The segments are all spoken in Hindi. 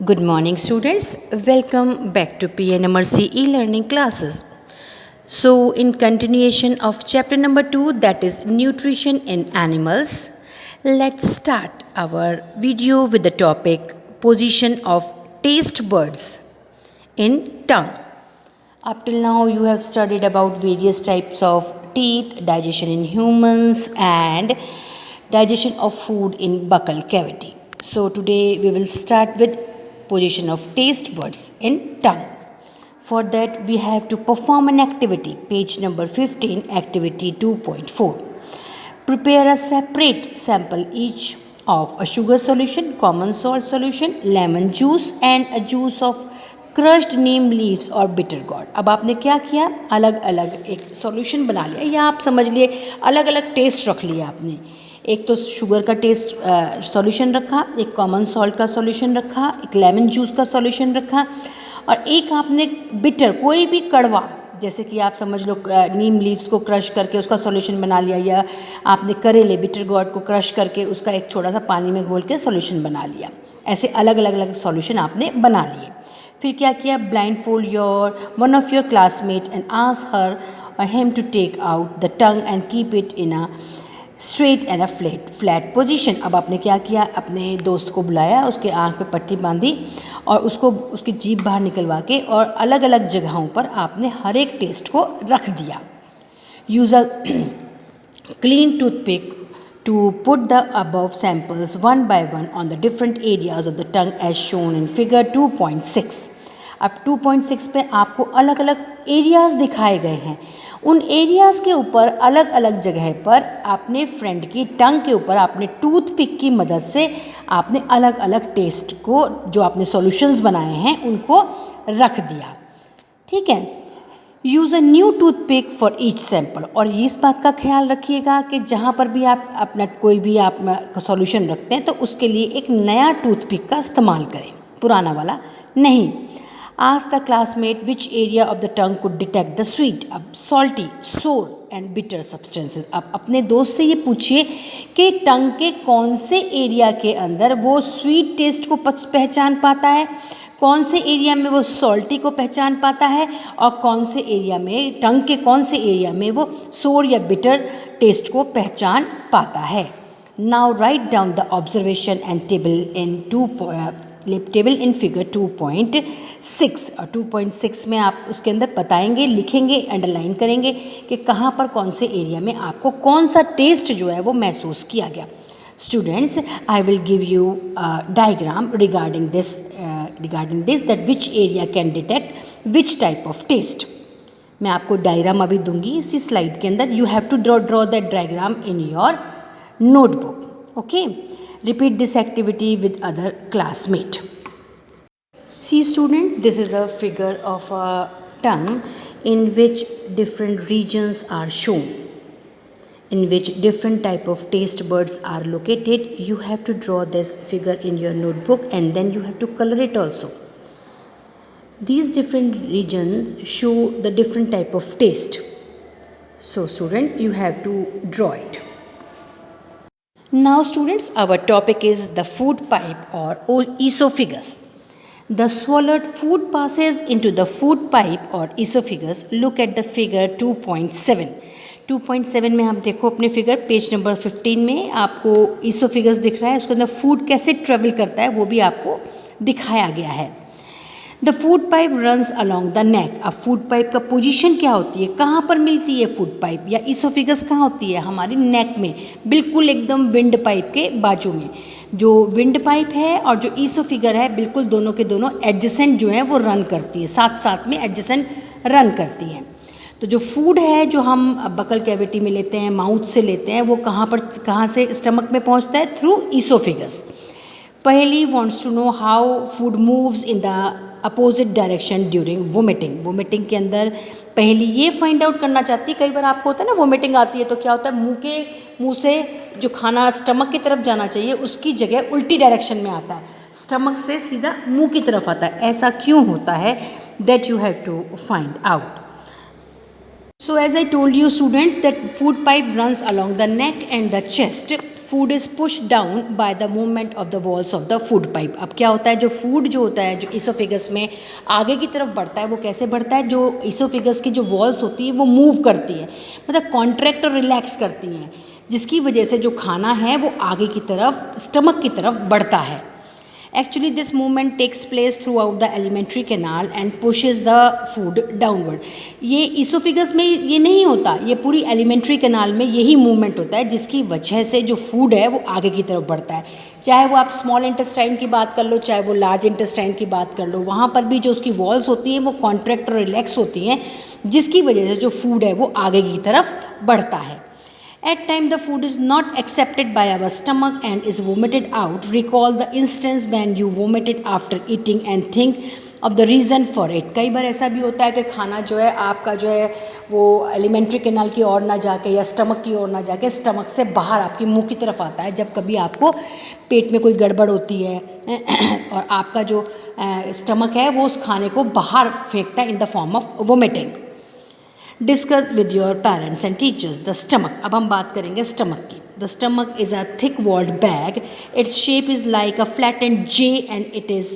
Good morning, students. Welcome back to PNMRC e-learning classes. So, in continuation of chapter number 2, that is nutrition in animals, let's start our video with the topic position of taste buds in tongue. Up till now, you have studied about various types of teeth, digestion in humans, and digestion of food in buccal cavity. So, today we will start with position of taste buds in tongue. For that, we have to perform an activity. Page number 15, activity 2.4. Prepare a separate sample each of a sugar solution, common salt solution, lemon juice and a juice of crushed Neem leaves और बिटर गॉड. अब आपने क्या किया, अलग अलग एक सॉल्यूशन बना लिया, या आप समझ लिए अलग अलग टेस्ट रख लिया आपने. एक तो शुगर का टेस्ट सॉल्यूशन रखा, एक कॉमन सॉल्ट का सॉल्यूशन रखा, एक लेमन जूस का सॉल्यूशन रखा, और एक आपने बिटर कोई भी कड़वा, जैसे कि आप समझ लो नीम लीव्स को क्रश करके उसका सॉल्यूशन बना लिया, या आपने करेले बिटर गॉड को क्रश करके उसका एक छोटा सा पानी में घोल के सॉल्यूशन बना लिया. ऐसे अलग अलग अलग सॉल्यूशन आपने बना लिए. फिर क्या किया, blindfold your one of your classmate and ask her or him to take out the tongue and keep it in a straight and a flat position. अब आपने क्या किया, अपने दोस्त को बुलाया, उसके आँख पे पट्टी बांधी और उसको उसकी जीभ बाहर निकलवा के और अलग अलग जगहों पर आपने हर एक टेस्ट को रख दिया. Use a clean toothpick to put the above samples one by one on the different areas of the tongue as shown in figure 2.6. अब 2.6 पे आपको अलग अलग एरियाज़ दिखाए गए हैं. उन एरियाज़ के ऊपर अलग अलग जगह पर आपने फ्रेंड की टंग के ऊपर आपने टूथपिक की मदद से आपने अलग अलग टेस्ट को, जो आपने सॉल्यूशंस बनाए हैं, उनको रख दिया. ठीक है. Use a new toothpick for each sample. और इस बात का ख्याल रखिएगा कि जहाँ पर भी आप अपना कोई भी आप सॉल्यूशन रखते हैं तो उसके लिए एक नया टूथपिक का इस्तेमाल करें, पुराना वाला नहीं. Ask the classmate which area of the tongue could detect the sweet, अब सॉल्टी, सोर एंड बिटर सब्सटेंसेस. अब अपने दोस्त से ये पूछिए कि टंग के कौन से एरिया के अंदर वो स्वीट टेस्ट को पहचान पाता है, कौन से एरिया में वो सॉल्टी को पहचान पाता है, और कौन से एरिया में, टंग के कौन से एरिया में वो सोर या बिटर टेस्ट को पहचान पाता है. Now write down the observation and table in figure 2.6. और 2.6 में आप उसके अंदर बताएंगे, लिखेंगे, अंडरलाइन करेंगे कि कहाँ पर कौन से एरिया में आपको कौन सा टेस्ट जो है वो महसूस किया गया. Students, I will give you a diagram regarding this that which area can detect which type of taste. मैं आपको डायग्राम अभी दूंगी इसी स्लाइड के अंदर. You have to draw that diagram in your notebook. Okay? Repeat this activity with other classmate. See student, this is a figure of a tongue in which different regions are shown, in which different type of taste buds are located. You have to draw this figure in your notebook and then you have to color it also. These different regions show the different type of taste. So student, you have to draw it. Now students, our topic is the food pipe or esophagus. The swallowed food passes into the food pipe or esophagus. Look at the figure 2.7. 2.7 में आप देखो अपने फिगर, पेज नंबर 15 में आपको ईसोफिगस दिख रहा है. उसके अंदर फूड कैसे ट्रेवल करता है वो भी आपको दिखाया गया है. The food pipe runs along the neck. अब फूड पाइप का पोजीशन क्या होती है, कहाँ पर मिलती है फूड पाइप या ईसोफिगस कहाँ होती है, हमारी नेक में, बिल्कुल एकदम विंड पाइप के बाजू में. जो विंड पाइप है और जो ईसोफिगर है, बिल्कुल दोनों के दोनों एडजेसेंट जो है वो रन करती है, साथ साथ में एडजेसेंट रन करती हैं. तो जो फूड है जो हम बकल कैविटी में लेते हैं, माउथ से लेते हैं, वो कहाँ से स्टमक में पहुंचता है, थ्रू ईसोफिगस. पहली wants to know how food moves in the opposite direction during vomiting. Vomiting के अंदर पहली ये फाइंड आउट करना चाहती है, कई बार आपको होता है ना वोमिटिंग आती है तो क्या होता है, मुंह से जो खाना स्टमक की तरफ जाना चाहिए उसकी जगह उल्टी डायरेक्शन में आता है, स्टमक से सीधा मुंह की तरफ आता है. ऐसा क्यों होता है, that you have to find out. So as I told you students that food pipe runs along the neck and the chest. Food is push down by the movement of the walls of the food pipe. अब क्या होता है, जो फूड जो होता है, जो इसोफेगस में आगे की तरफ बढ़ता है, वो कैसे बढ़ता है, जो इसोफेगस की जो वॉल्स होती है वो मूव करती है, मतलब कॉन्ट्रैक्ट और रिलैक्स करती हैं, जिसकी वजह से जो खाना है वो आगे की तरफ स्टमक की तरफ बढ़ता है। Actually, this movement takes place throughout the alimentary canal and pushes the food downward. ये इसोफिगस में ये नहीं होता, ये पूरी एलिमेंट्री कैनाल में यही मूवमेंट होता है, जिसकी वजह से जो फूड है वो आगे की तरफ बढ़ता है। चाहे वो आप स्मॉल इंटेस्टाइन की बात कर लो, चाहे वो लार्ज इंटेस्टाइन की बात कर लो, वहाँ पर भी जो उसकी वॉल्स होती हैं वो कॉन्ट्रैक्ट और रिलैक्स होती हैं, जिसकी वजह से जो फूड है वो आगे की तरफ बढ़ता है। At times the food is not accepted by our stomach and is vomited out. Recall the instance when you vomited after eating and think of the reason for it. कई बार ऐसा भी होता है कि खाना जो है आपका जो है वो एलिमेंट्री कैनाल की ओर ना जाके या स्टमक की ओर ना जाके स्टमक से बाहर आपके मुंह की तरफ आता है, जब कभी आपको पेट में कोई गड़बड़ होती है और आपका जो स्टमक है वो उस खाने को बाहर फेंकता है in the form of vomiting. Discuss with your parents and teachers the stomach. अब हम बात करेंगे स्टमक की। The stomach is a thick walled bag, its shape is like a flattened J and it is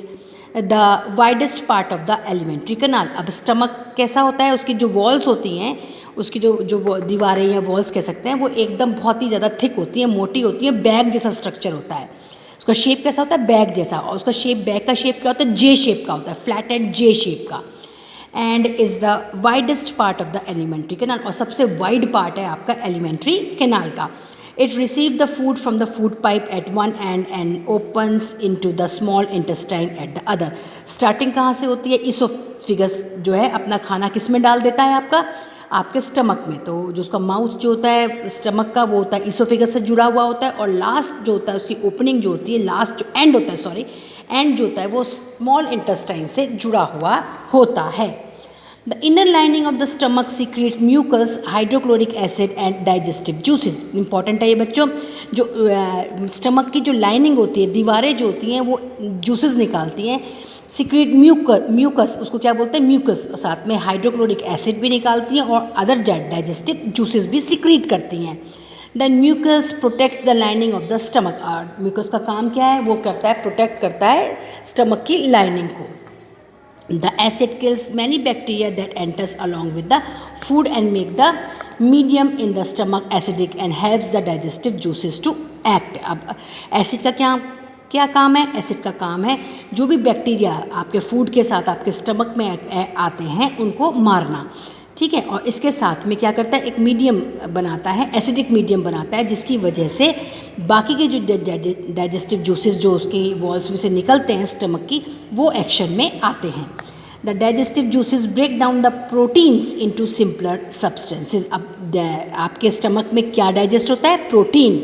the widest part of the alimentary canal. अब स्टमक कैसा होता है, उसकी जो वॉल्स होती हैं, उसकी जो दीवारें या वॉल्स कह सकते हैं, वो एकदम बहुत ही ज़्यादा थिक होती हैं, मोटी होती हैं, बैग जैसा स्ट्रक्चर होता है। उसका शेप कैसा होता है, बैग जैसा, और उसका शेप, बैग का शेप क्या होता है, जे शेप का होता है, फ्लैट एंड जे शेप का, and is the widest part of the alimentary canal, और सबसे वाइड पार्ट है आपका एलिमेंट्री कैनाल का। It receive the food from the food pipe at one end opens into the small intestine at the other. Starting कहाँ से होती है, इसोफिगस जो है अपना खाना किस में डाल देता है, आपके स्टमक में। तो जो उसका माउथ जो होता है स्टमक का, वो होता है इसोफिगस से जुड़ा हुआ होता है, और लास्ट जो होता है उसकी ओपनिंग जो होती है, लास्ट जो एंड होता है, सॉरी एंड जो होता है वो स्मॉल इंटेस्टाइन से जुड़ा हुआ होता है। The inner lining of the stomach secrete mucus, hydrochloric acid and digestive juices. Important है ये बच्चों, जो स्टमक की जो लाइनिंग होती है, दीवारें जो होती हैं, वो जूसेस निकालती हैं। सीक्रेट म्यूकस, उसको क्या बोलते हैं, म्यूकस, साथ में हाइड्रोक्लोरिक एसिड भी निकालती हैं और अदर डाइजेस्टिव जूसेस भी सीक्रेट करती हैं। Then mucus protect the lining of the stomach. और म्यूकस का काम क्या है, वो करता है, प्रोटेक्ट करता है स्टमक की लाइनिंग को। The acid kills many bacteria that enters along with the food and make the medium in the stomach acidic and helps the digestive juices to act. अब एसिड का क्या काम है, एसिड का काम है जो भी बैक्टीरिया आपके फूड के साथ आपके स्टमक में आते हैं उनको मारना, ठीक है। और इसके साथ में क्या करता है, एक मीडियम बनाता है, एसिडिक मीडियम बनाता है, जिसकी वजह से बाकी के जो डाइजेस्टिव जूसेस जो उसकी वॉल्स में से निकलते हैं स्टमक की, वो एक्शन में आते हैं। The digestive juices break down the proteins into simpler substances. अब आपके स्टमक में क्या डाइजेस्ट होता है, प्रोटीन।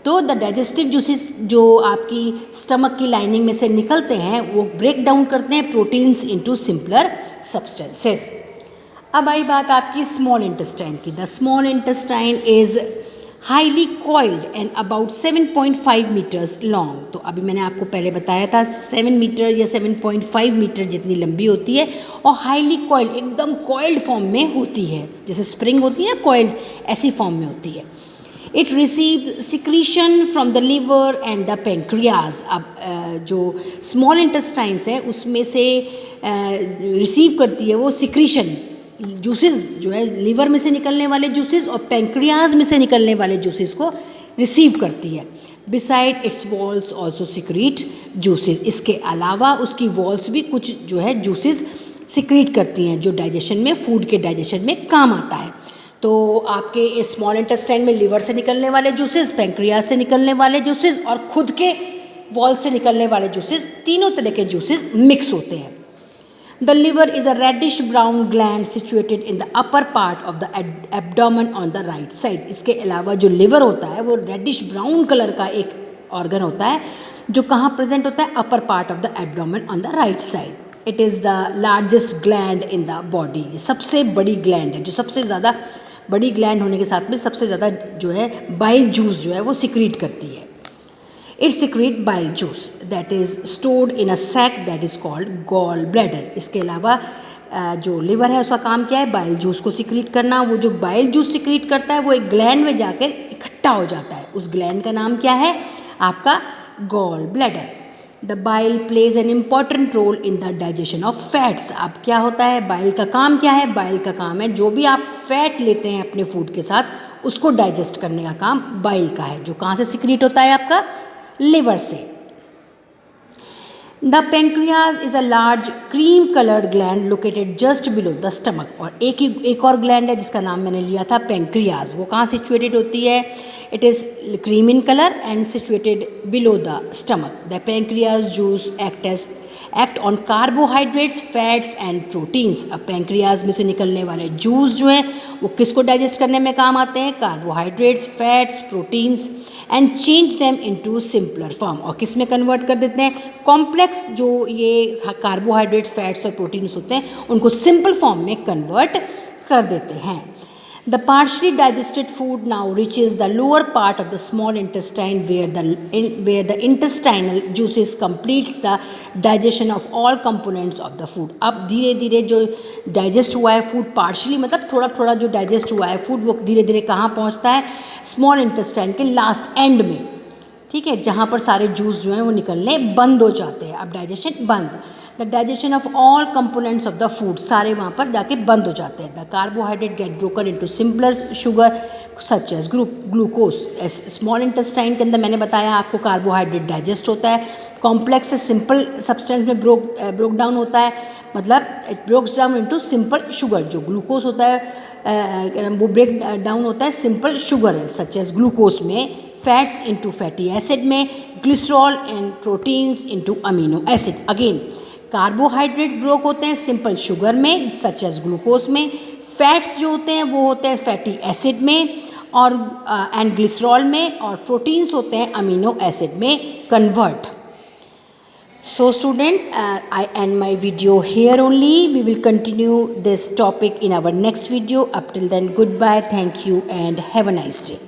तो द डाइजेस्टिव जूसेस जो आपकी स्टमक की लाइनिंग में से निकलते हैं, वो ब्रेक डाउन करते हैं प्रोटीन्स इनटू सिंपलर सब्सटेंसेस। अब आई बात आपकी स्मॉल इंटेस्टाइन की। The small intestine is highly coiled and about 7.5 metres long. तो अभी मैंने आपको पहले बताया था 7 मीटर या 7.5 मीटर जितनी लंबी होती है, और हाईली कॉइल्ड, एकदम कॉइल्ड फॉर्म में होती है, जैसे स्प्रिंग होती है ना कॉइल्ड, ऐसी फॉर्म में होती है। It received secretion from the liver and the pancreas. अब जो स्मॉल इंटेस्टाइन्स है उसमें से रिसीव करती है वो सिक्रीशन, जूसेस जो है लीवर में से निकलने वाले जूसेस और पेंक्रियाज में से निकलने वाले जूसेस को रिसीव करती है। Beside it's walls also secrete juices. इसके अलावा उसकी वॉल्स भी कुछ जो है जूसेस सिक्रीट करती हैं, जो डाइजेशन में, फूड के डाइजेशन में काम आता है। तो आपके स्मॉल इंटेस्टाइन में लीवर से निकलने वाले जूसेस, पेंक्रियाज से निकलने वाले जूसेस और खुद के वॉल से निकलने वाले जूसेस, तीनों तरह के जूसेस मिक्स होते हैं। The liver is a reddish brown gland situated in the upper part of the abdomen on the right side. इसके अलावा जो लिवर होता है वो रेडिश ब्राउन कलर का एक ऑर्गन होता है, जो कहाँ प्रेजेंट होता है, upper part of the abdomen on the right side. It is the largest gland in the body. सबसे बड़ी ग्लैंड है, जो सबसे ज़्यादा बड़ी ग्लैंड होने के साथ में सबसे ज़्यादा जो है बाइल जूस जो है वो सिक्रीट करती है। It secrete bile juice that is stored in a sac that is called gall bladder. इसके अलावा जो लिवर है उसका काम क्या है, बाइल जूस को सिक्रीट करना। वो जो बाइल जूस सिक्रीट करता है वो एक ग्लैंड में जाकर इकट्ठा हो जाता है। उस ग्लैंड का नाम क्या है? आपका gall bladder. The bile plays an important role in the digestion of fats. अब क्या होता है? बाइल का काम क्या है? बाइल का काम है जो भी आप फैट लेते हैं अपने फूड के साथ उसको डाइजेस्ट करने का काम बाइल का है, जो कहाँ से सिक्रीट होता है? आपका लिवर से। The pancreas is a large cream coloured gland located just below the stomach. और एक और ग्लैंड है जिसका नाम मैंने लिया था पेंक्रियाज। वो कहाँ सिचुएटेड होती है? It is cream in colour and situated below the stomach. The pancreas juice act on carbohydrates, fats and proteins. अब पेंक्रियाज में से निकलने वाले जूस जो हैं वो किसको डाइजेस्ट करने में काम आते हैं? Carbohydrates, fats, proteins and change them into simpler form. और किस में कन्वर्ट कर देते हैं? कॉम्प्लेक्स जो ये कार्बोहाइड्रेट्स, फैट्स और प्रोटीन्स होते हैं उनको सिंपल फॉर्म में कन्वर्ट कर देते हैं। The partially digested food now reaches the lower part of the small intestine where the intestinal juices completes the digestion of all components of the food। अब धीरे धीरे जो डाइजेस्ट हुआ है फूड पार्शली मतलब थोड़ा थोड़ा जो डाइजेस्ट हुआ है फूड वो धीरे धीरे कहाँ पहुँचता है? स्मॉल इंटेस्टाइन के लास्ट एंड में, ठीक है, जहाँ पर सारे जूस जो हैं वो निकलने बंद हो जाते हैं। अब डाइजेशन बंद। The digestion of all components of the food, सारे वहाँ पर जाके बंद हो जाते हैं। The carbohydrate get broken into simpler sugar such as glucose. Small intestine के अंदर मैंने बताया आपको कार्बोहाइड्रेट डाइजेस्ट होता है, कॉम्प्लेक्स से सिंपल सब्सटेंस में ब्रोक डाउन होता है, मतलब it breaks down into simple sugar. जो ग्लूकोज होता है वो ब्रेक डाउन होता है simple sugar such as glucose में, फैट्स इनटू फैटी एसिड में, glycerol and proteins into amino acid. Again carbohydrates broke होते हैं सिंपल शुगर में सच एज ग्लूकोज में, फैट्स जो होते हैं वो होते हैं फैटी एसिड में और एंड ग्लिसरॉल में, और प्रोटीन्स होते हैं अमीनो एसिड में convert. So student, I end my video here only. We will continue this topic in our next video. Up till then, goodbye, thank you and have a nice day.